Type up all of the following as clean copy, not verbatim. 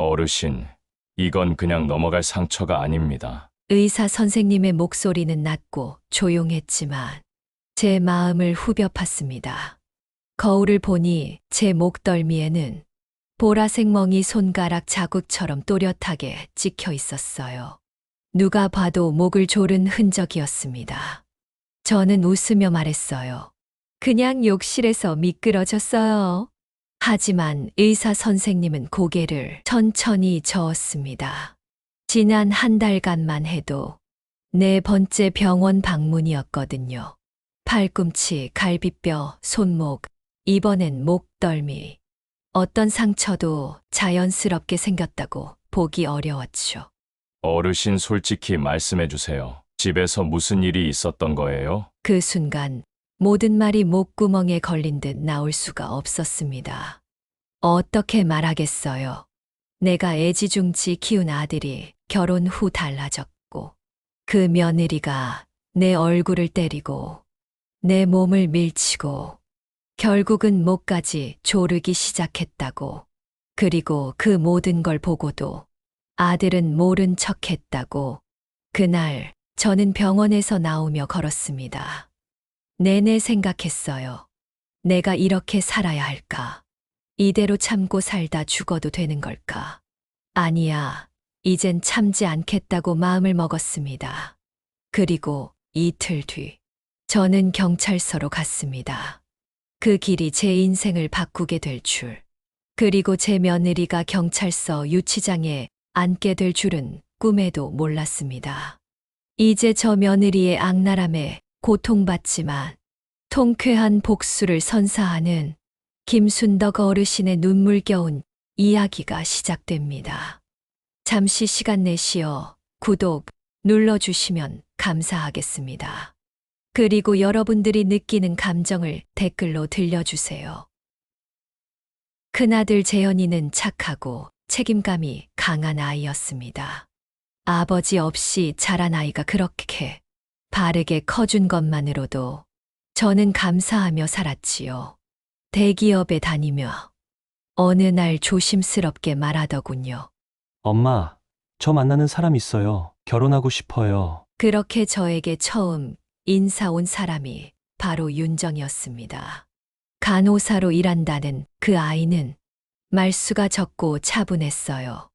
어르신, 이건 그냥 넘어갈 상처가 아닙니다. 의사 선생님의 목소리는 낮고 조용했지만 제 마음을 후벼 팠습니다. 거울을 보니 제 목덜미에는 보라색 멍이 손가락 자국처럼 또렷하게 찍혀 있었어요. 누가 봐도 목을 조른 흔적이었습니다. 저는 웃으며 말했어요. 그냥 욕실에서 미끄러졌어요. 하지만 의사 선생님은 고개를 천천히 저었습니다. 지난 한 달간만 해도 네 번째 병원 방문이었거든요. 팔꿈치, 갈비뼈, 손목, 이번엔 목덜미. 어떤 상처도 자연스럽게 생겼다고 보기 어려웠죠. 어르신 솔직히 말씀해 주세요. 집에서 무슨 일이 있었던 거예요? 그 순간 모든 말이 목구멍에 걸린 듯 나올 수가 없었습니다. 어떻게 말하겠어요? 내가 애지중지 키운 아들이 결혼 후 달라졌고, 그 며느리가 내 얼굴을 때리고, 내 몸을 밀치고, 결국은 목까지 조르기 시작했다고. 그리고 그 모든 걸 보고도 아들은 모른 척 했다고. 그날 저는 병원에서 나오며 걸었습니다. 내내 생각했어요. 내가 이렇게 살아야 할까? 이대로 참고 살다 죽어도 되는 걸까? 아니야, 이젠 참지 않겠다고 마음을 먹었습니다. 그리고 이틀 뒤, 저는 경찰서로 갔습니다. 그 길이 제 인생을 바꾸게 될 줄, 그리고 제 며느리가 경찰서 유치장에 앉게 될 줄은 꿈에도 몰랐습니다. 이제 저 며느리의 악랄함에 고통받지만 통쾌한 복수를 선사하는 김순덕 어르신의 눈물겨운 이야기가 시작됩니다. 잠시 시간 내시어 구독 눌러주시면 감사하겠습니다. 그리고 여러분들이 느끼는 감정을 댓글로 들려주세요. 큰아들 재현이는 착하고 책임감이 강한 아이였습니다. 아버지 없이 자란 아이가 그렇게 바르게 커준 것만으로도 저는 감사하며 살았지요. 대기업에 다니며 어느 날 조심스럽게 말하더군요. 엄마, 저 만나는 사람 있어요. 결혼하고 싶어요. 그렇게 저에게 처음 인사 온 사람이 바로 윤정이었습니다. 간호사로 일한다는 그 아이는 말수가 적고 차분했어요.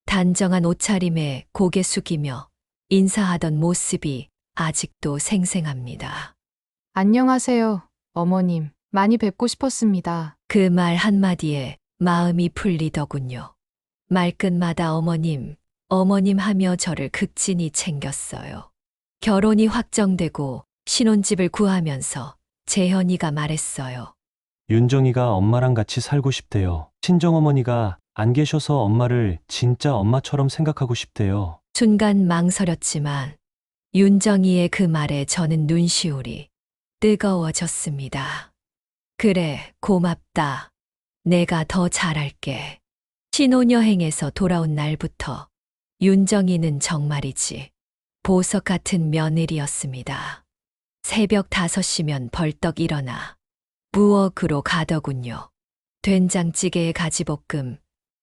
단정한 옷차림에 고개 숙이며 인사하던 모습이 아직도 생생합니다. 안녕하세요, 어머님. 많이 뵙고 싶었습니다. 그 말 한마디에 마음이 풀리더군요. 말끝마다 어머님, 어머님 하며 저를 극진히 챙겼어요. 결혼이 확정되고 신혼집을 구하면서 재현이가 말했어요. 윤정이가 엄마랑 같이 살고 싶대요. 친정어머니가 안 계셔서 엄마를 진짜 엄마처럼 생각하고 싶대요. 순간 망설였지만 윤정이의 그 말에 저는 눈시울이 뜨거워졌습니다. 그래, 고맙다. 내가 더 잘할게. 신혼여행에서 돌아온 날부터 윤정이는 정말이지 보석 같은 며느리였습니다. 새벽 5시면 벌떡 일어나 부엌으로 가더군요. 된장찌개에 가지볶음,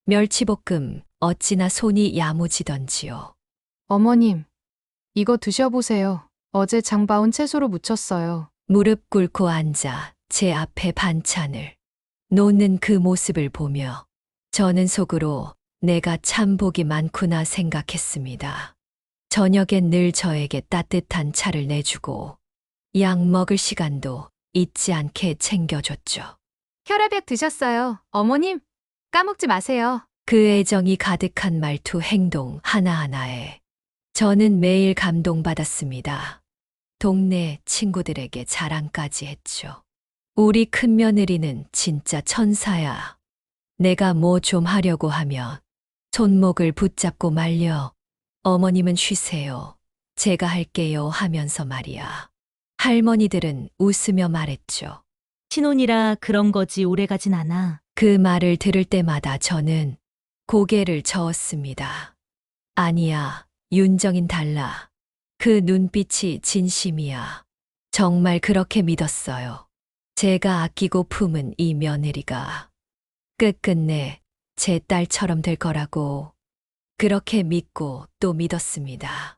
멸치볶음, 어찌나 손이 야무지던지요. 어머님, 이거 드셔보세요. 어제 장봐온 채소로 무쳤어요. 무릎 꿇고 앉아 제 앞에 반찬을 놓는 그 모습을 보며 저는 속으로 내가 참 복이 많구나 생각했습니다. 저녁엔 늘 저에게 따뜻한 차를 내주고 약 먹을 시간도 잊지 않게 챙겨줬죠. 혈압약 드셨어요. 어머님, 까먹지 마세요. 그 애정이 가득한 말투, 행동 하나하나에 저는 매일 감동받았습니다. 동네 친구들에게 자랑까지 했죠. 우리 큰며느리는 진짜 천사야. 내가 뭐 좀 하려고 하면 손목을 붙잡고 말려. 어머님은 쉬세요. 제가 할게요 하면서 말이야. 할머니들은 웃으며 말했죠. 신혼이라 그런 거지 오래가진 않아. 그 말을 들을 때마다 저는 고개를 저었습니다. 아니야, 윤정인 달라. 그 눈빛이 진심이야. 정말 그렇게 믿었어요. 제가 아끼고 품은 이 며느리가 끝끝내 제 딸처럼 될 거라고 그렇게 믿고 또 믿었습니다.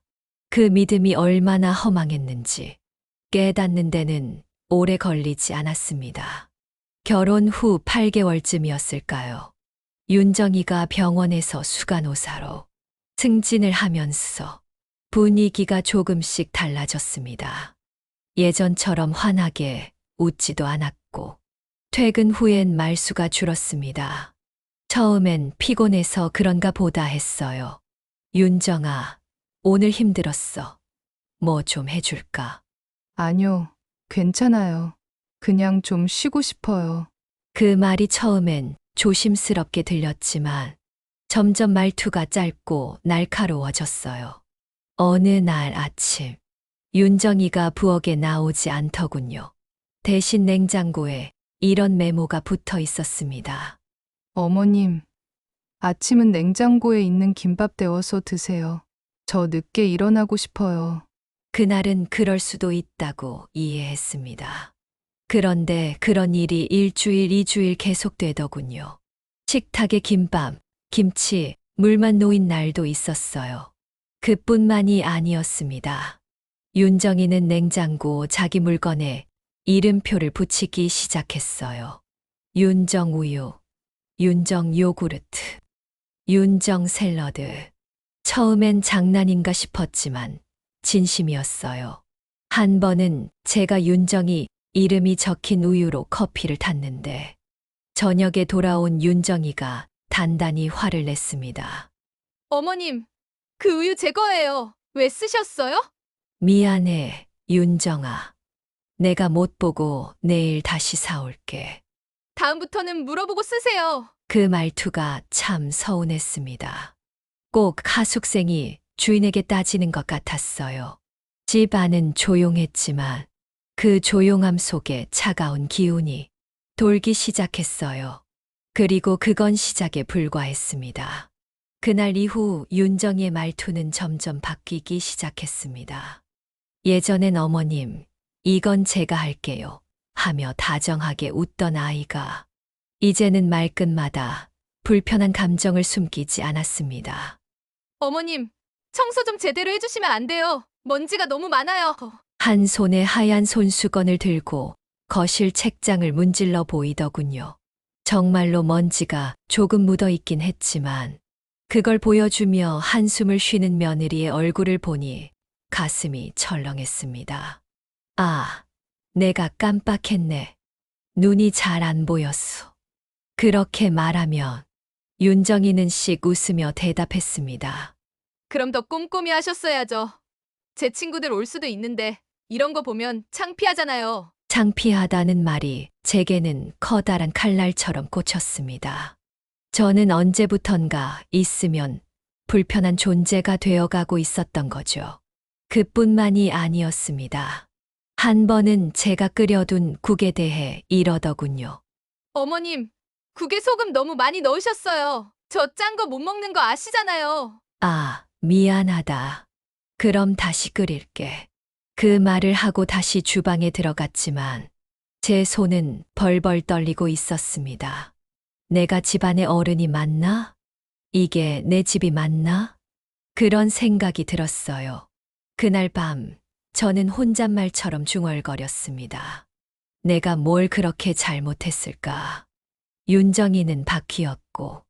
그 믿음이 얼마나 허망했는지 깨닫는 데는 오래 걸리지 않았습니다. 결혼 후 8개월쯤이었을까요? 윤정이가 병원에서 수간호사로 승진을 하면서 분위기가 조금씩 달라졌습니다. 예전처럼 환하게 웃지도 않았고 퇴근 후엔 말수가 줄었습니다. 처음엔 피곤해서 그런가 보다 했어요. 윤정아, 오늘 힘들었어. 뭐 좀 해줄까? 아니요, 괜찮아요. 그냥 좀 쉬고 싶어요. 그 말이 처음엔 조심스럽게 들렸지만 점점 말투가 짧고 날카로워졌어요. 어느 날 아침, 윤정이가 부엌에 나오지 않더군요. 대신 냉장고에 이런 메모가 붙어 있었습니다. 어머님, 아침은 냉장고에 있는 김밥 데워서 드세요. 저 늦게 일어나고 싶어요. 그날은 그럴 수도 있다고 이해했습니다. 그런데 그런 일이 일주일, 이주일 계속되더군요. 식탁에 김밥, 김치, 물만 놓인 날도 있었어요. 그뿐만이 아니었습니다. 윤정이는 냉장고 자기 물건에 이름표를 붙이기 시작했어요. 윤정 우유, 윤정 요구르트, 윤정 샐러드. 처음엔 장난인가 싶었지만 진심이었어요. 한 번은 제가 윤정이 이름이 적힌 우유로 커피를 탔는데 저녁에 돌아온 윤정이가 단단히 화를 냈습니다. 어머님, 그 우유 제 거예요. 왜 쓰셨어요? 미안해, 윤정아. 내가 못 보고 내일 다시 사올게. 다음부터는 물어보고 쓰세요. 그 말투가 참 서운했습니다. 꼭 하숙생이 주인에게 따지는 것 같았어요. 집 안은 조용했지만 그 조용함 속에 차가운 기운이 돌기 시작했어요. 그리고 그건 시작에 불과했습니다. 그날 이후 윤정이의 말투는 점점 바뀌기 시작했습니다. 예전엔 어머님, 이건 제가 할게요. 하며 다정하게 웃던 아이가 이제는 말끝마다 불편한 감정을 숨기지 않았습니다. 어머님, 청소 좀 제대로 해주시면 안 돼요. 먼지가 너무 많아요. 한 손에 하얀 손수건을 들고 거실 책장을 문질러 보이더군요. 정말로 먼지가 조금 묻어 있긴 했지만 그걸 보여주며 한숨을 쉬는 며느리의 얼굴을 보니 가슴이 철렁했습니다. 아, 내가 깜빡했네. 눈이 잘 안 보였어. 그렇게 말하면 윤정이는 씩 웃으며 대답했습니다. 그럼 더 꼼꼼히 하셨어야죠. 제 친구들 올 수도 있는데 이런 거 보면 창피하잖아요. 창피하다는 말이 제게는 커다란 칼날처럼 꽂혔습니다. 저는 언제부턴가 있으면 불편한 존재가 되어가고 있었던 거죠. 그뿐만이 아니었습니다. 한 번은 제가 끓여둔 국에 대해 이러더군요. 어머님, 국에 소금 너무 많이 넣으셨어요. 저 짠 거 못 먹는 거 아시잖아요. 아, 미안하다. 그럼 다시 끓일게. 그 말을 하고 다시 주방에 들어갔지만 제 손은 벌벌 떨리고 있었습니다. 내가 집안의 어른이 맞나? 이게 내 집이 맞나? 그런 생각이 들었어요. 그날 밤 저는 혼잣말처럼 중얼거렸습니다. 내가 뭘 그렇게 잘못했을까? 윤정이는 바뀌었고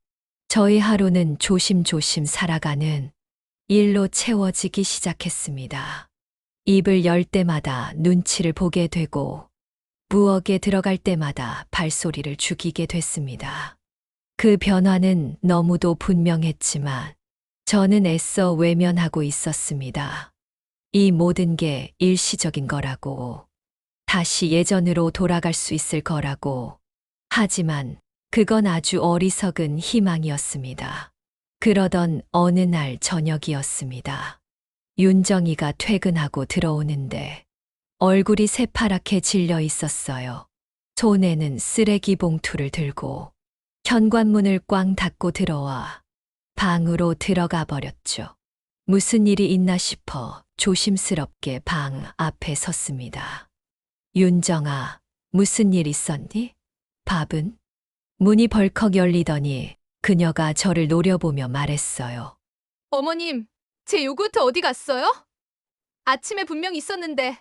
저희 하루는 조심조심 살아가는 일로 채워지기 시작했습니다. 입을 열 때마다 눈치를 보게 되고 부엌에 들어갈 때마다 발소리를 죽이게 됐습니다. 그 변화는 너무도 분명했지만 저는 애써 외면하고 있었습니다. 이 모든 게 일시적인 거라고, 다시 예전으로 돌아갈 수 있을 거라고. 하지만 그건 아주 어리석은 희망이었습니다. 그러던 어느 날 저녁이었습니다. 윤정이가 퇴근하고 들어오는데 얼굴이 새파랗게 질려 있었어요. 손에는 쓰레기 봉투를 들고 현관문을 꽝 닫고 들어와 방으로 들어가 버렸죠. 무슨 일이 있나 싶어 조심스럽게 방 앞에 섰습니다. 윤정아, 무슨 일 있었니? 밥은? 문이 벌컥 열리더니 그녀가 저를 노려보며 말했어요. 어머님, 제 요구르트 어디 갔어요? 아침에 분명 있었는데.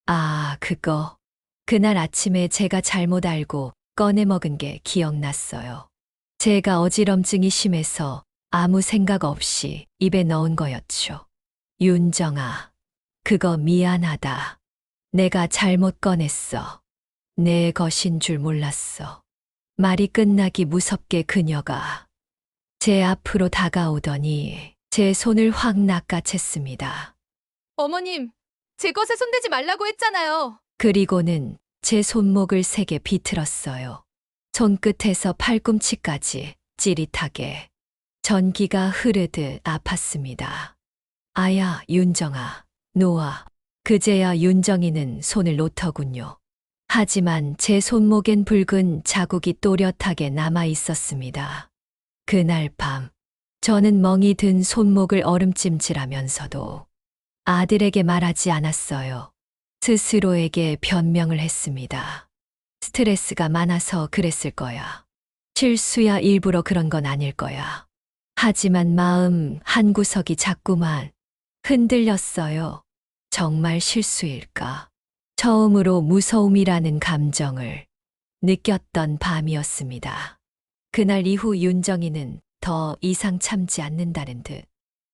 아, 그거. 그날 아침에 제가 잘못 알고 꺼내 먹은 게 기억났어요. 제가 어지럼증이 심해서 아무 생각 없이 입에 넣은 거였죠. 윤정아, 그거 미안하다. 내가 잘못 꺼냈어. 내 것인 줄 몰랐어. 말이 끝나기 무섭게 그녀가 제 앞으로 다가오더니 제 손을 확 낚아챘습니다. 어머님, 제 것에 손대지 말라고 했잖아요. 그리고는 제 손목을 세게 비틀었어요. 손끝에서 팔꿈치까지 찌릿하게 전기가 흐르듯 아팠습니다. 아야, 윤정아, 놓아. 그제야 윤정이는 손을 놓더군요. 하지만 제 손목엔 붉은 자국이 또렷하게 남아 있었습니다. 그날 밤, 저는 멍이 든 손목을 얼음찜질하면서도 아들에게 말하지 않았어요. 스스로에게 변명을 했습니다. 스트레스가 많아서 그랬을 거야. 실수야, 일부러 그런 건 아닐 거야. 하지만 마음 한구석이 자꾸만 흔들렸어요. 정말 실수일까? 처음으로 무서움이라는 감정을 느꼈던 밤이었습니다. 그날 이후 윤정이는 더 이상 참지 않는다는 듯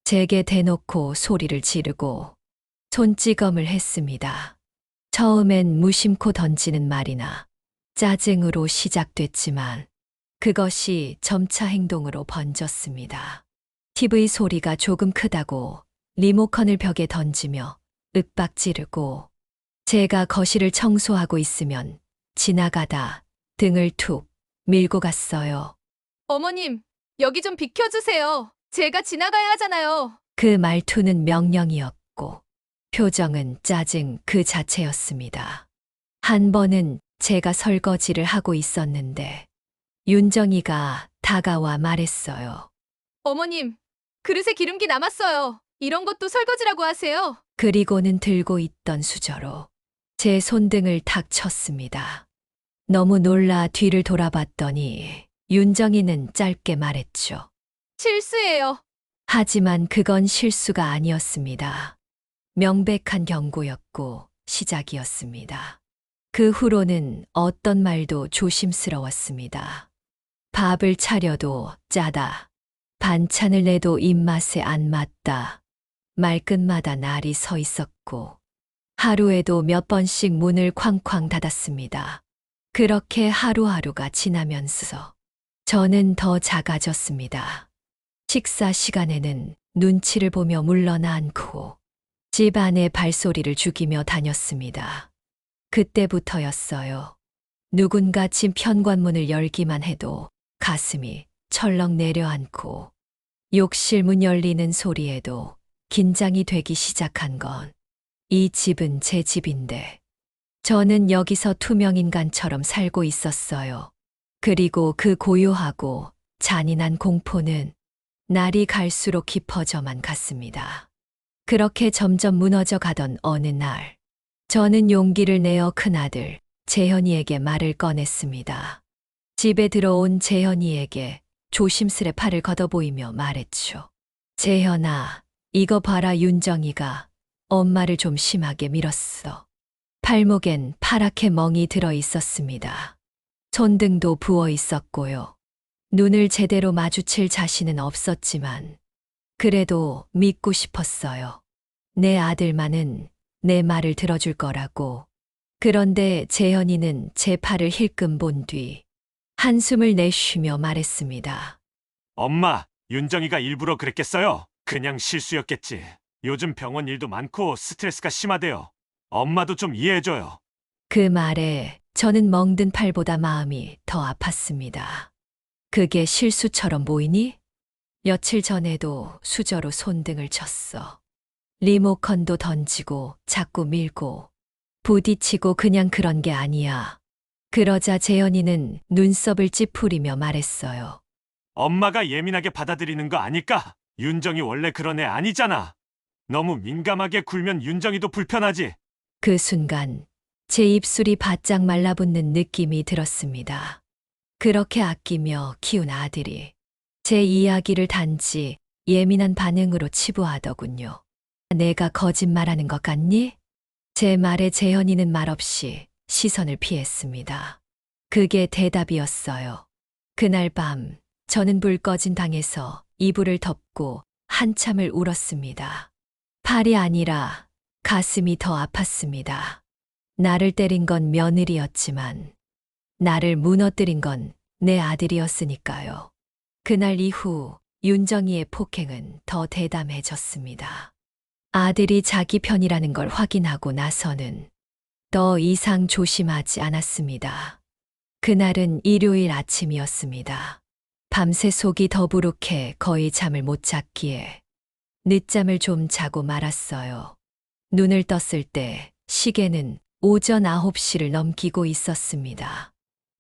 제게 대놓고 소리를 지르고 손찌검을 했습니다. 처음엔 무심코 던지는 말이나 짜증으로 시작됐지만 그것이 점차 행동으로 번졌습니다. TV 소리가 조금 크다고 리모컨을 벽에 던지며 윽박 지르고 제가 거실을 청소하고 있으면 지나가다 등을 툭 밀고 갔어요. 어머님, 여기 좀 비켜주세요. 제가 지나가야 하잖아요. 그 말투는 명령이었고 표정은 짜증 그 자체였습니다. 한 번은 제가 설거지를 하고 있었는데 윤정이가 다가와 말했어요. 어머님, 그릇에 기름기 남았어요. 이런 것도 설거지라고 하세요. 그리고는 들고 있던 수저로 제 손등을 탁 쳤습니다. 너무 놀라 뒤를 돌아봤더니 윤정이는 짧게 말했죠. 실수예요. 하지만 그건 실수가 아니었습니다. 명백한 경고였고 시작이었습니다. 그 후로는 어떤 말도 조심스러웠습니다. 밥을 차려도 짜다. 반찬을 내도 입맛에 안 맞다. 말끝마다 날이 서 있었고 하루에도 몇 번씩 문을 쾅쾅 닫았습니다. 그렇게 하루하루가 지나면서 저는 더 작아졌습니다. 식사 시간에는 눈치를 보며 물러나 앉고 집 안에 발소리를 죽이며 다녔습니다. 그때부터였어요. 누군가 집 현관문을 열기만 해도 가슴이 철렁 내려앉고 욕실 문 열리는 소리에도 긴장이 되기 시작한 건 이 집은 제 집인데 저는 여기서 투명인간처럼 살고 있었어요. 그리고 그 고요하고 잔인한 공포는 날이 갈수록 깊어져만 갔습니다. 그렇게 점점 무너져 가던 어느 날, 저는 용기를 내어 큰아들 재현이에게 말을 꺼냈습니다. 집에 들어온 재현이에게 조심스레 팔을 걷어보이며 말했죠. 재현아, 이거 봐라, 윤정이가 엄마를 좀 심하게 밀었어. 팔목엔 파랗게 멍이 들어 있었습니다. 손등도 부어 있었고요. 눈을 제대로 마주칠 자신은 없었지만 그래도 믿고 싶었어요. 내 아들만은 내 말을 들어줄 거라고. 그런데 재현이는 제 팔을 힐끔 본 뒤 한숨을 내쉬며 말했습니다. 엄마, 윤정이가 일부러 그랬겠어요? 그냥 실수였겠지. 요즘 병원 일도 많고 스트레스가 심하대요. 엄마도 좀 이해해줘요. 그 말에 저는 멍든 팔보다 마음이 더 아팠습니다. 그게 실수처럼 보이니? 며칠 전에도 수저로 손등을 쳤어. 리모컨도 던지고 자꾸 밀고 부딪히고 그냥 그런 게 아니야. 그러자 재현이는 눈썹을 찌푸리며 말했어요. 엄마가 예민하게 받아들이는 거 아닐까? 윤정이 원래 그런 애 아니잖아. 너무 민감하게 굴면 윤정이도 불편하지. 그 순간 제 입술이 바짝 말라붙는 느낌이 들었습니다. 그렇게 아끼며 키운 아들이 제 이야기를 단지 예민한 반응으로 치부하더군요. 내가 거짓말하는 것 같니? 제 말에 재현이는 말없이 시선을 피했습니다. 그게 대답이었어요. 그날 밤 저는 불 꺼진 방에서 이불을 덮고 한참을 울었습니다. 팔이 아니라 가슴이 더 아팠습니다. 나를 때린 건 며느리였지만 나를 무너뜨린 건 내 아들이었으니까요. 그날 이후 윤정이의 폭행은 더 대담해졌습니다. 아들이 자기 편이라는 걸 확인하고 나서는 더 이상 조심하지 않았습니다. 그날은 일요일 아침이었습니다. 밤새 속이 더부룩해 거의 잠을 못 잤기에 늦잠을 좀 자고 말았어요. 눈을 떴을 때 시계는 오전 9시를 넘기고 있었습니다.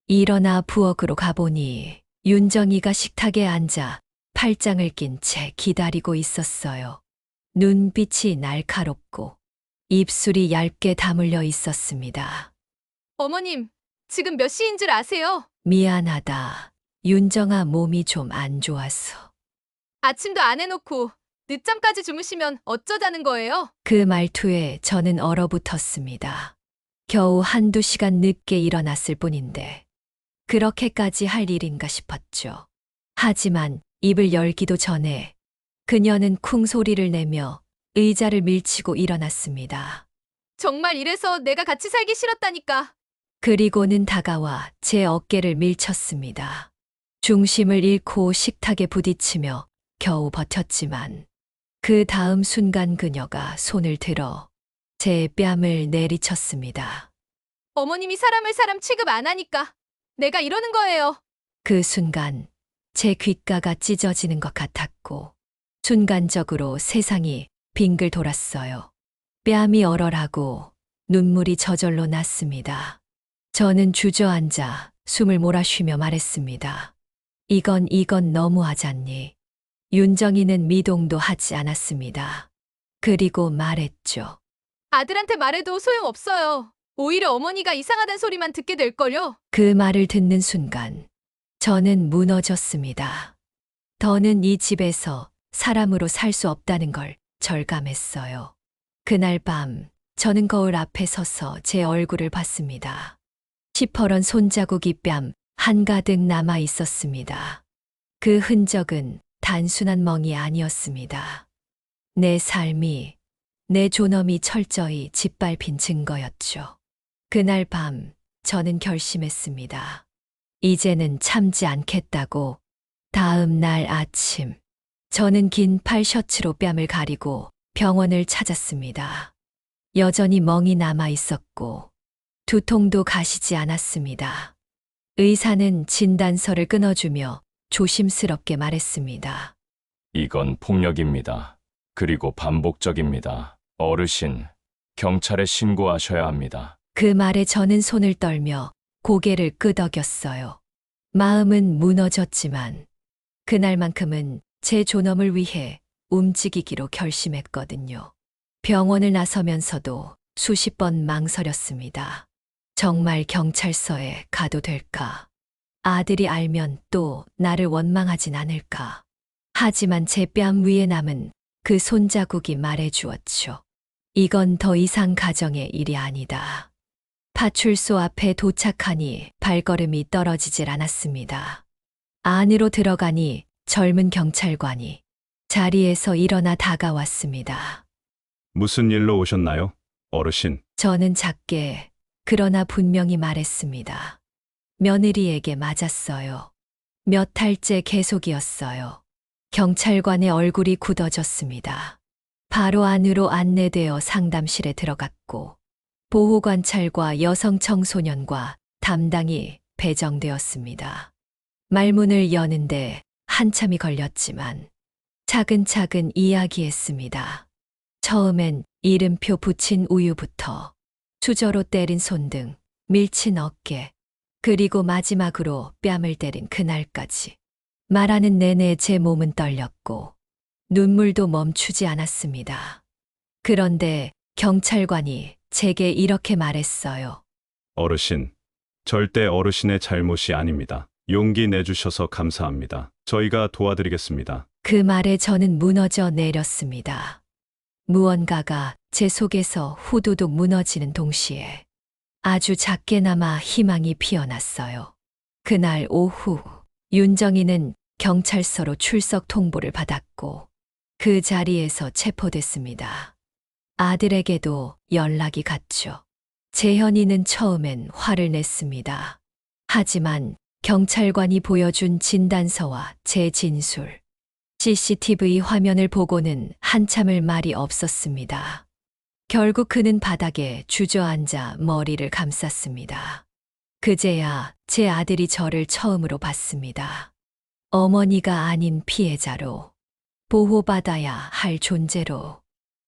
일어나 부엌으로 가보니 윤정이가 식탁에 앉아 팔짱을 낀 채 기다리고 있었어요. 눈빛이 날카롭고 입술이 얇게 다물려 있었습니다. 어머님, 지금 몇 시인 줄 아세요? 미안하다. 윤정아 몸이 좀 안 좋아서. 아침도 안 해놓고 늦잠까지 주무시면 어쩌자는 거예요? 그 말투에 저는 얼어붙었습니다. 겨우 한두 시간 늦게 일어났을 뿐인데 그렇게까지 할 일인가 싶었죠. 하지만 입을 열기도 전에 그녀는 쿵 소리를 내며 의자를 밀치고 일어났습니다. 정말 이래서 내가 같이 살기 싫었다니까. 그리고는 다가와 제 어깨를 밀쳤습니다. 중심을 잃고 식탁에 부딪히며 겨우 버텼지만 그 다음 순간 그녀가 손을 들어 제 뺨을 내리쳤습니다. 어머님이 사람을 사람 취급 안 하니까 내가 이러는 거예요. 그 순간 제 귓가가 찢어지는 것 같았고 순간적으로 세상이 빙글 돌았어요. 뺨이 얼얼하고 눈물이 저절로 났습니다. 저는 주저앉아 숨을 몰아쉬며 말했습니다. 이건 너무하잖니. 윤정이는 미동도 하지 않았습니다. 그리고 말했죠. 아들한테 말해도 소용없어요. 오히려 어머니가 이상하단 소리만 듣게 될걸요. 그 말을 듣는 순간 저는 무너졌습니다. 더는 이 집에서 사람으로 살 수 없다는 걸 절감했어요. 그날 밤 저는 거울 앞에 서서 제 얼굴을 봤습니다. 시퍼런 손자국이 뺨 한가득 남아 있었습니다. 그 흔적은 단순한 멍이 아니었습니다. 내 삶이, 내 존엄이 철저히 짓밟힌 증거였죠. 그날 밤 저는 결심했습니다. 이제는 참지 않겠다고. 다음 날 아침 저는 긴 팔 셔츠로 뺨을 가리고 병원을 찾았습니다. 여전히 멍이 남아 있었고 두통도 가시지 않았습니다. 의사는 진단서를 끊어주며 조심스럽게 말했습니다. 이건 폭력입니다. 그리고 반복적입니다. 어르신, 경찰에 신고하셔야 합니다. 그 말에 저는 손을 떨며 고개를 끄덕였어요. 마음은 무너졌지만 그날만큼은 제 존엄을 위해 움직이기로 결심했거든요. 병원을 나서면서도 수십 번 망설였습니다. 정말 경찰서에 가도 될까? 아들이 알면 또 나를 원망하진 않을까? 하지만 제 뺨 위에 남은 그 손자국이 말해주었죠. 이건 더 이상 가정의 일이 아니다. 파출소 앞에 도착하니 발걸음이 떨어지질 않았습니다. 안으로 들어가니 젊은 경찰관이 자리에서 일어나 다가왔습니다. 무슨 일로 오셨나요, 어르신? 저는 작게 그러나 분명히 말했습니다. 며느리에게 맞았어요. 몇 달째 계속이었어요. 경찰관의 얼굴이 굳어졌습니다. 바로 안으로 안내되어 상담실에 들어갔고 보호관찰과 여성 청소년과 담당이 배정되었습니다. 말문을 여는데 한참이 걸렸지만 차근차근 이야기했습니다. 처음엔 이름표 붙인 우유부터 수저로 때린 손등, 밀친 어깨, 그리고 마지막으로 뺨을 때린 그날까지. 말하는 내내 제 몸은 떨렸고 눈물도 멈추지 않았습니다. 그런데 경찰관이 제게 이렇게 말했어요. 어르신, 절대 어르신의 잘못이 아닙니다. 용기 내주셔서 감사합니다. 저희가 도와드리겠습니다. 그 말에 저는 무너져 내렸습니다. 무언가가 제 속에서 후두둑 무너지는 동시에 아주 작게나마 희망이 피어났어요. 그날 오후 윤정이는 경찰서로 출석 통보를 받았고 그 자리에서 체포됐습니다. 아들에게도 연락이 갔죠. 재현이는 처음엔 화를 냈습니다. 하지만 경찰관이 보여준 진단서와 제 진술, CCTV 화면을 보고는 한참을 말이 없었습니다. 결국 그는 바닥에 주저앉아 머리를 감쌌습니다. 그제야 제 아들이 저를 처음으로 봤습니다. 어머니가 아닌 피해자로, 보호받아야 할 존재로.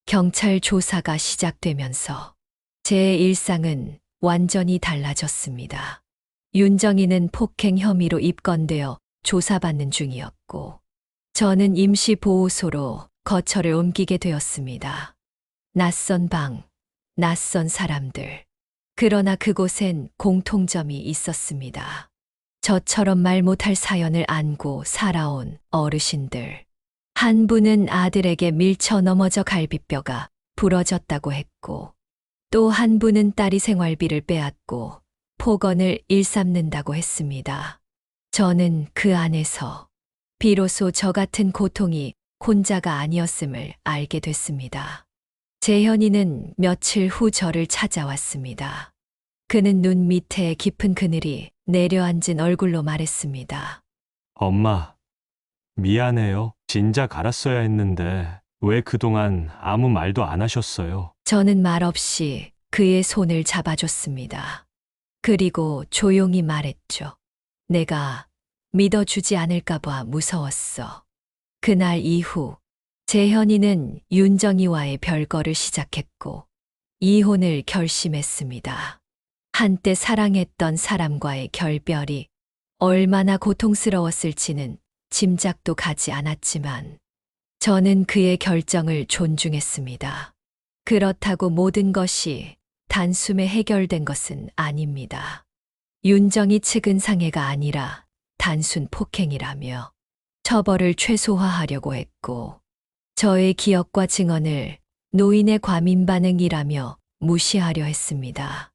경찰 조사가 시작되면서 제 일상은 완전히 달라졌습니다. 윤정이는 폭행 혐의로 입건되어 조사받는 중이었고, 저는 임시보호소로 거처를 옮기게 되었습니다. 낯선 방, 낯선 사람들. 그러나 그곳엔 공통점이 있었습니다. 저처럼 말 못할 사연을 안고 살아온 어르신들. 한 분은 아들에게 밀쳐 넘어져 갈비뼈가 부러졌다고 했고, 또 한 분은 딸이 생활비를 빼앗고 폭언을 일삼는다고 했습니다. 저는 그 안에서 비로소 저 같은 고통이 혼자가 아니었음을 알게 됐습니다. 재현이는 며칠 후 저를 찾아왔습니다. 그는 눈 밑에 깊은 그늘이 내려앉은 얼굴로 말했습니다. 엄마, 미안해요. 진작 알았어야 했는데 왜 그동안 아무 말도 안 하셨어요? 저는 말없이 그의 손을 잡아줬습니다. 그리고 조용히 말했죠. 내가 믿어주지 않을까봐 무서웠어. 그날 이후 재현이는 윤정이와의 별거를 시작했고 이혼을 결심했습니다. 한때 사랑했던 사람과의 결별이 얼마나 고통스러웠을지는 짐작도 가지 않았지만 저는 그의 결정을 존중했습니다. 그렇다고 모든 것이 단숨에 해결된 것은 아닙니다. 윤정이 측은 상해가 아니라 단순 폭행이라며 처벌을 최소화하려고 했고 저의 기억과 증언을 노인의 과민 반응이라며 무시하려 했습니다.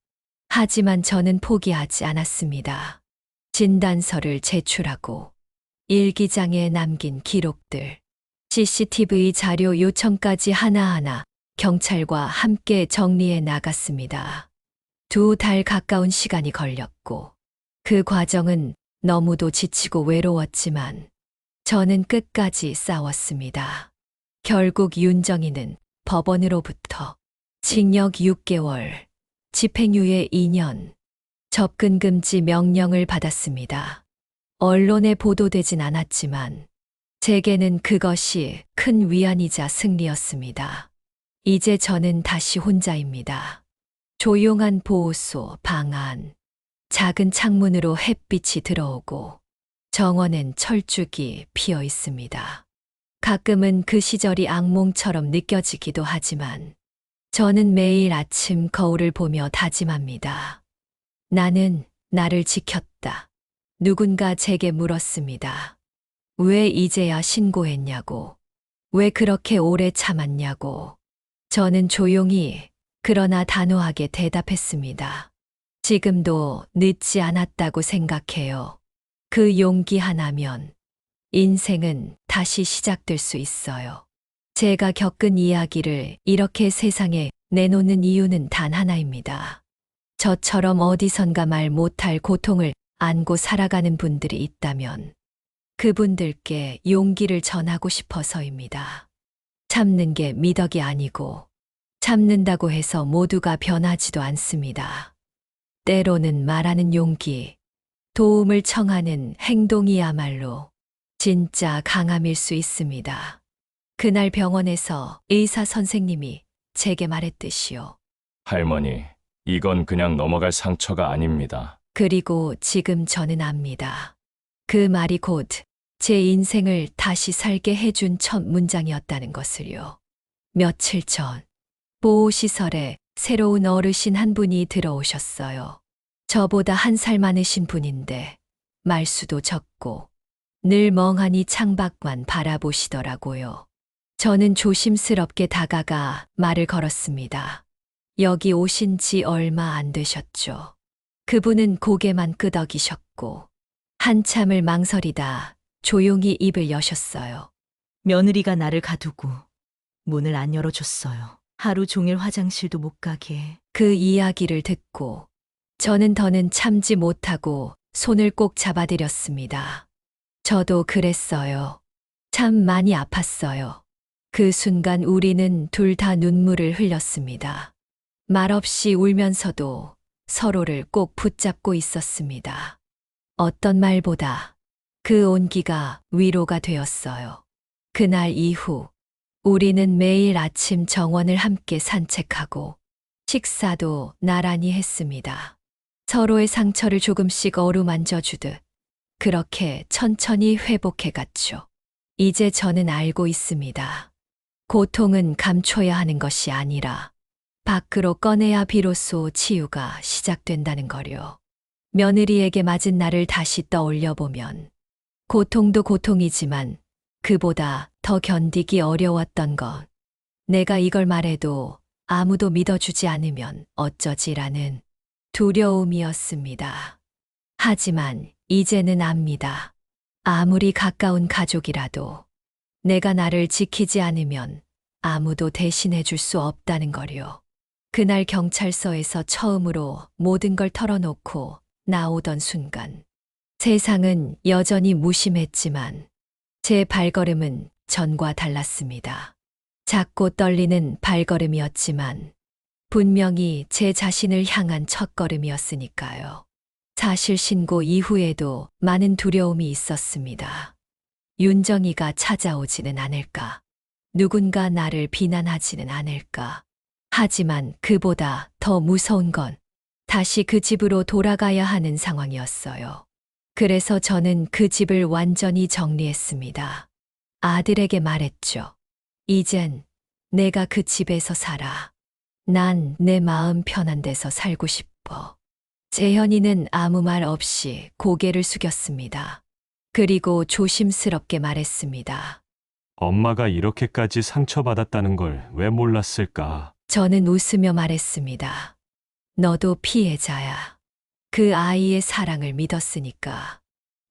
하지만 저는 포기하지 않았습니다. 진단서를 제출하고 일기장에 남긴 기록들, CCTV 자료 요청까지 하나하나 경찰과 함께 정리해 나갔습니다. 2달 가까운 시간이 걸렸고 그 과정은 너무도 지치고 외로웠지만 저는 끝까지 싸웠습니다. 결국 윤정이는 법원으로부터 징역 6개월, 집행유예 2년, 접근금지 명령을 받았습니다. 언론에 보도되진 않았지만 제게는 그것이 큰 위안이자 승리였습니다. 이제 저는 다시 혼자입니다. 조용한 보호소 방 안, 작은 창문으로 햇빛이 들어오고 정원엔 철쭉이 피어 있습니다. 가끔은 그 시절이 악몽처럼 느껴지기도 하지만 저는 매일 아침 거울을 보며 다짐합니다. 나는 나를 지켰다. 누군가 제게 물었습니다. 왜 이제야 신고했냐고, 왜 그렇게 오래 참았냐고. 저는 조용히 그러나 단호하게 대답했습니다. 지금도 늦지 않았다고 생각해요. 그 용기 하나면 인생은 다시 시작될 수 있어요. 제가 겪은 이야기를 이렇게 세상에 내놓는 이유는 단 하나입니다. 저처럼 어디선가 말 못할 고통을 안고 살아가는 분들이 있다면 그분들께 용기를 전하고 싶어서입니다. 참는 게 미덕이 아니고 참는다고 해서 모두가 변하지도 않습니다. 때로는 말하는 용기, 도움을 청하는 행동이야말로 진짜 강함일 수 있습니다. 그날 병원에서 의사 선생님이 제게 말했듯이요. 할머니, 이건 그냥 넘어갈 상처가 아닙니다. 그리고 지금 저는 압니다. 그 말이 곧 제 인생을 다시 살게 해준 첫 문장이었다는 것을요. 며칠 전 보호시설에 새로운 어르신 한 분이 들어오셨어요. 저보다 1살 많으신 분인데 말수도 적고 늘 멍하니 창밖만 바라보시더라고요. 저는 조심스럽게 다가가 말을 걸었습니다. 여기 오신 지 얼마 안 되셨죠? 그분은 고개만 끄덕이셨고 한참을 망설이다 조용히 입을 여셨어요. 며느리가 나를 가두고 문을 안 열어줬어요. 하루 종일 화장실도 못 가게. 그 이야기를 듣고 저는 더는 참지 못하고 손을 꼭 잡아드렸습니다. 저도 그랬어요. 참 많이 아팠어요. 그 순간 우리는 둘 다 눈물을 흘렸습니다. 말없이 울면서도 서로를 꼭 붙잡고 있었습니다. 어떤 말보다 그 온기가 위로가 되었어요. 그날 이후 우리는 매일 아침 정원을 함께 산책하고 식사도 나란히 했습니다. 서로의 상처를 조금씩 어루만져 주듯 그렇게 천천히 회복해 갔죠. 이제 저는 알고 있습니다. 고통은 감춰야 하는 것이 아니라 밖으로 꺼내야 비로소 치유가 시작된다는 거요. 며느리에게 맞은 나를 다시 떠올려 보면 고통도 고통이지만 그보다 더 견디기 어려웠던 것. 내가 이걸 말해도 아무도 믿어주지 않으면 어쩌지라는 두려움이었습니다. 하지만 이제는 압니다. 아무리 가까운 가족이라도 내가 나를 지키지 않으면 아무도 대신해 줄 수 없다는 거요. 그날 경찰서에서 처음으로 모든 걸 털어놓고 나오던 순간 세상은 여전히 무심했지만 제 발걸음은 전과 달랐습니다. 작고 떨리는 발걸음이었지만 분명히 제 자신을 향한 첫걸음이었으니까요. 사실 신고 이후에도 많은 두려움이 있었습니다. 윤정이가 찾아오지는 않을까? 누군가 나를 비난하지는 않을까? 하지만 그보다 더 무서운 건 다시 그 집으로 돌아가야 하는 상황이었어요. 그래서 저는 그 집을 완전히 정리했습니다. 아들에게 말했죠. 이젠 내가 그 집에서 살아. 난 내 마음 편한 데서 살고 싶어. 재현이는 아무 말 없이 고개를 숙였습니다. 그리고 조심스럽게 말했습니다. 엄마가 이렇게까지 상처받았다는 걸 왜 몰랐을까? 저는 웃으며 말했습니다. 너도 피해자야. 그 아이의 사랑을 믿었으니까.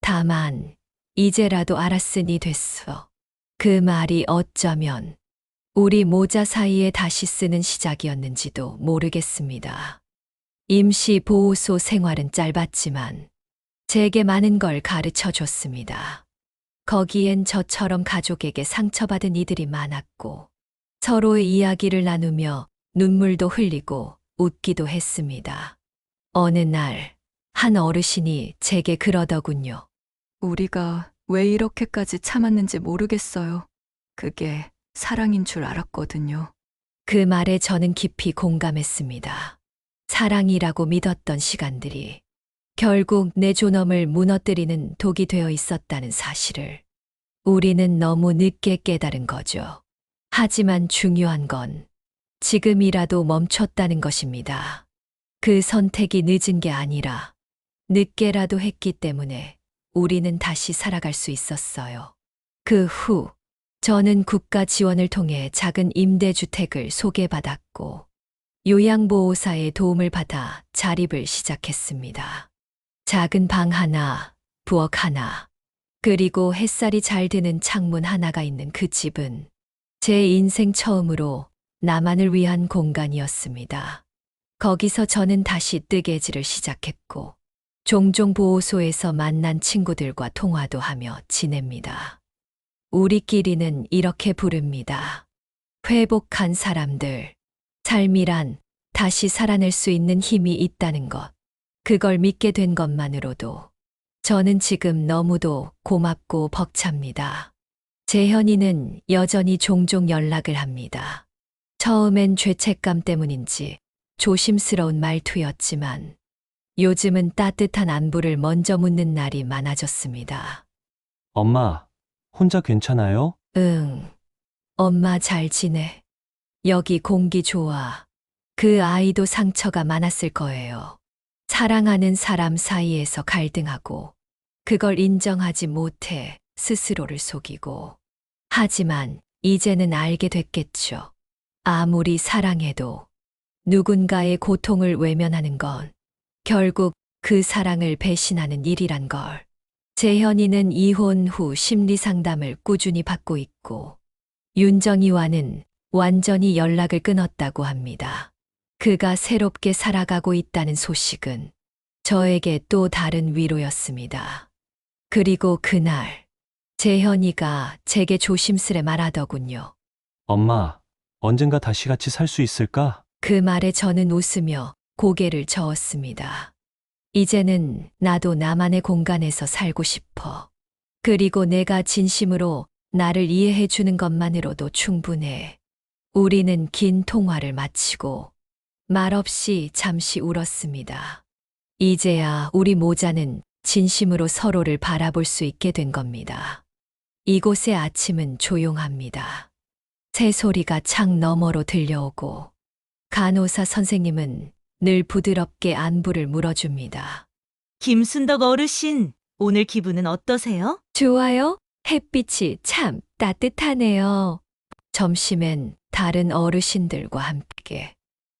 다만 이제라도 알았으니 됐어. 그 말이 어쩌면 우리 모자 사이에 다시 쓰는 시작이었는지도 모르겠습니다. 임시 보호소 생활은 짧았지만 제게 많은 걸 가르쳐 줬습니다. 거기엔 저처럼 가족에게 상처받은 이들이 많았고 서로의 이야기를 나누며 눈물도 흘리고 웃기도 했습니다. 어느 날 한 어르신이 제게 그러더군요. 우리가 왜 이렇게까지 참았는지 모르겠어요. 그게 사랑인 줄 알았거든요. 그 말에 저는 깊이 공감했습니다. 사랑이라고 믿었던 시간들이 결국 내 존엄을 무너뜨리는 독이 되어 있었다는 사실을 우리는 너무 늦게 깨달은 거죠. 하지만 중요한 건 지금이라도 멈췄다는 것입니다. 그 선택이 늦은 게 아니라 늦게라도 했기 때문에 우리는 다시 살아갈 수 있었어요. 그 후 저는 국가 지원을 통해 작은 임대주택을 소개받았고 요양보호사의 도움을 받아 자립을 시작했습니다. 작은 방 하나, 부엌 하나, 그리고 햇살이 잘 드는 창문 하나가 있는 그 집은 제 인생 처음으로 나만을 위한 공간이었습니다. 거기서 저는 다시 뜨개질을 시작했고 종종 보호소에서 만난 친구들과 통화도 하며 지냅니다. 우리끼리는 이렇게 부릅니다. 회복한 사람들. 삶이란 다시 살아낼 수 있는 힘이 있다는 것. 그걸 믿게 된 것만으로도 저는 지금 너무도 고맙고 벅찹니다. 재현이는 여전히 종종 연락을 합니다. 처음엔 죄책감 때문인지 조심스러운 말투였지만 요즘은 따뜻한 안부를 먼저 묻는 날이 많아졌습니다. 엄마, 혼자 괜찮아요? 응, 엄마 잘 지내. 여기 공기 좋아. 그 아이도 상처가 많았을 거예요. 사랑하는 사람 사이에서 갈등하고 그걸 인정하지 못해 스스로를 속이고. 하지만 이제는 알게 됐겠죠. 아무리 사랑해도 누군가의 고통을 외면하는 건 결국 그 사랑을 배신하는 일이란 걸. 재현이는 이혼 후 심리 상담을 꾸준히 받고 있고 윤정이와는 완전히 연락을 끊었다고 합니다. 그가 새롭게 살아가고 있다는 소식은 저에게 또 다른 위로였습니다. 그리고 그날 재현이가 제게 조심스레 말하더군요. 엄마, 언젠가 다시 같이 살 수 있을까? 그 말에 저는 웃으며 고개를 저었습니다. 이제는 나도 나만의 공간에서 살고 싶어. 그리고 내가 진심으로 나를 이해해 주는 것만으로도 충분해. 우리는 긴 통화를 마치고 말없이 잠시 울었습니다. 이제야 우리 모자는 진심으로 서로를 바라볼 수 있게 된 겁니다. 이곳의 아침은 조용합니다. 새소리가 창 너머로 들려오고 간호사 선생님은 늘 부드럽게 안부를 물어줍니다. 김순덕 어르신, 오늘 기분은 어떠세요? 좋아요? 햇빛이 참 따뜻하네요. 점심엔 다른 어르신들과 함께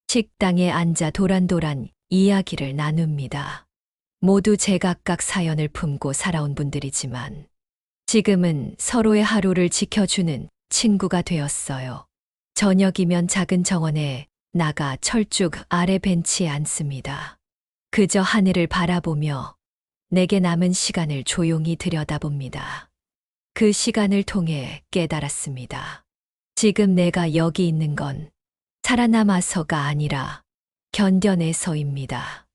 식당에 앉아 도란도란 이야기를 나눕니다. 모두 제각각 사연을 품고 살아온 분들이지만 지금은 서로의 하루를 지켜주는 친구가 되었어요. 저녁이면 작은 정원에 나가 철쭉 아래 벤치에 앉습니다. 그저 하늘을 바라보며 내게 남은 시간을 조용히 들여다봅니다. 그 시간을 통해 깨달았습니다. 지금 내가 여기 있는 건 살아남아서가 아니라 견뎌내서입니다.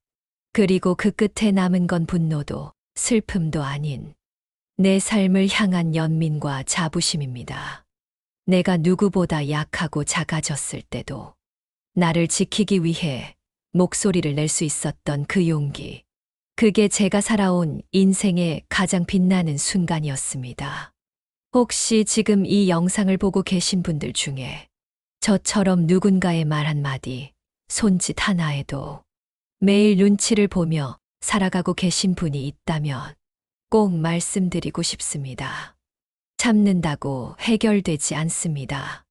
그리고 그 끝에 남은 건 분노도 슬픔도 아닌 내 삶을 향한 연민과 자부심입니다. 내가 누구보다 약하고 작아졌을 때도 나를 지키기 위해 목소리를 낼 수 있었던 그 용기. 그게 제가 살아온 인생의 가장 빛나는 순간이었습니다. 혹시 지금 이 영상을 보고 계신 분들 중에 저처럼 누군가의 말 한마디, 손짓 하나에도 매일 눈치를 보며 살아가고 계신 분이 있다면 꼭 말씀드리고 싶습니다. 참는다고 해결되지 않습니다.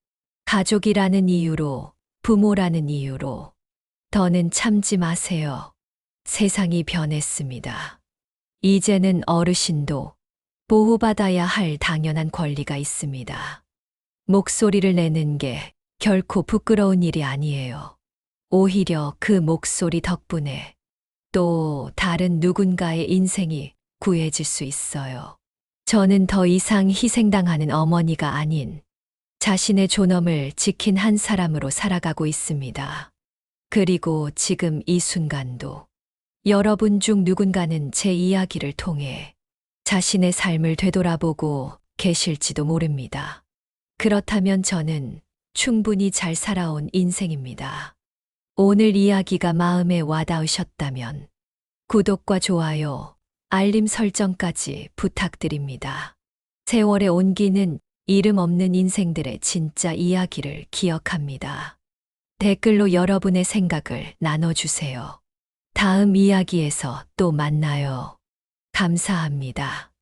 가족이라는 이유로, 부모라는 이유로 더는 참지 마세요. 세상이 변했습니다. 이제는 어르신도 보호받아야 할 당연한 권리가 있습니다. 목소리를 내는 게 결코 부끄러운 일이 아니에요. 오히려 그 목소리 덕분에 또 다른 누군가의 인생이 구해질 수 있어요. 저는 더 이상 희생당하는 어머니가 아닌 자신의 존엄을 지킨 한 사람으로 살아가고 있습니다. 그리고 지금 이 순간도 여러분 중 누군가는 제 이야기를 통해 자신의 삶을 되돌아보고 계실지도 모릅니다. 그렇다면 저는 충분히 잘 살아온 인생입니다. 오늘 이야기가 마음에 와닿으셨다면 구독과 좋아요, 알림 설정까지 부탁드립니다. 세월의 온기는 이름 없는 인생들의 진짜 이야기를 기억합니다. 댓글로 여러분의 생각을 나눠주세요. 다음 이야기에서 또 만나요. 감사합니다.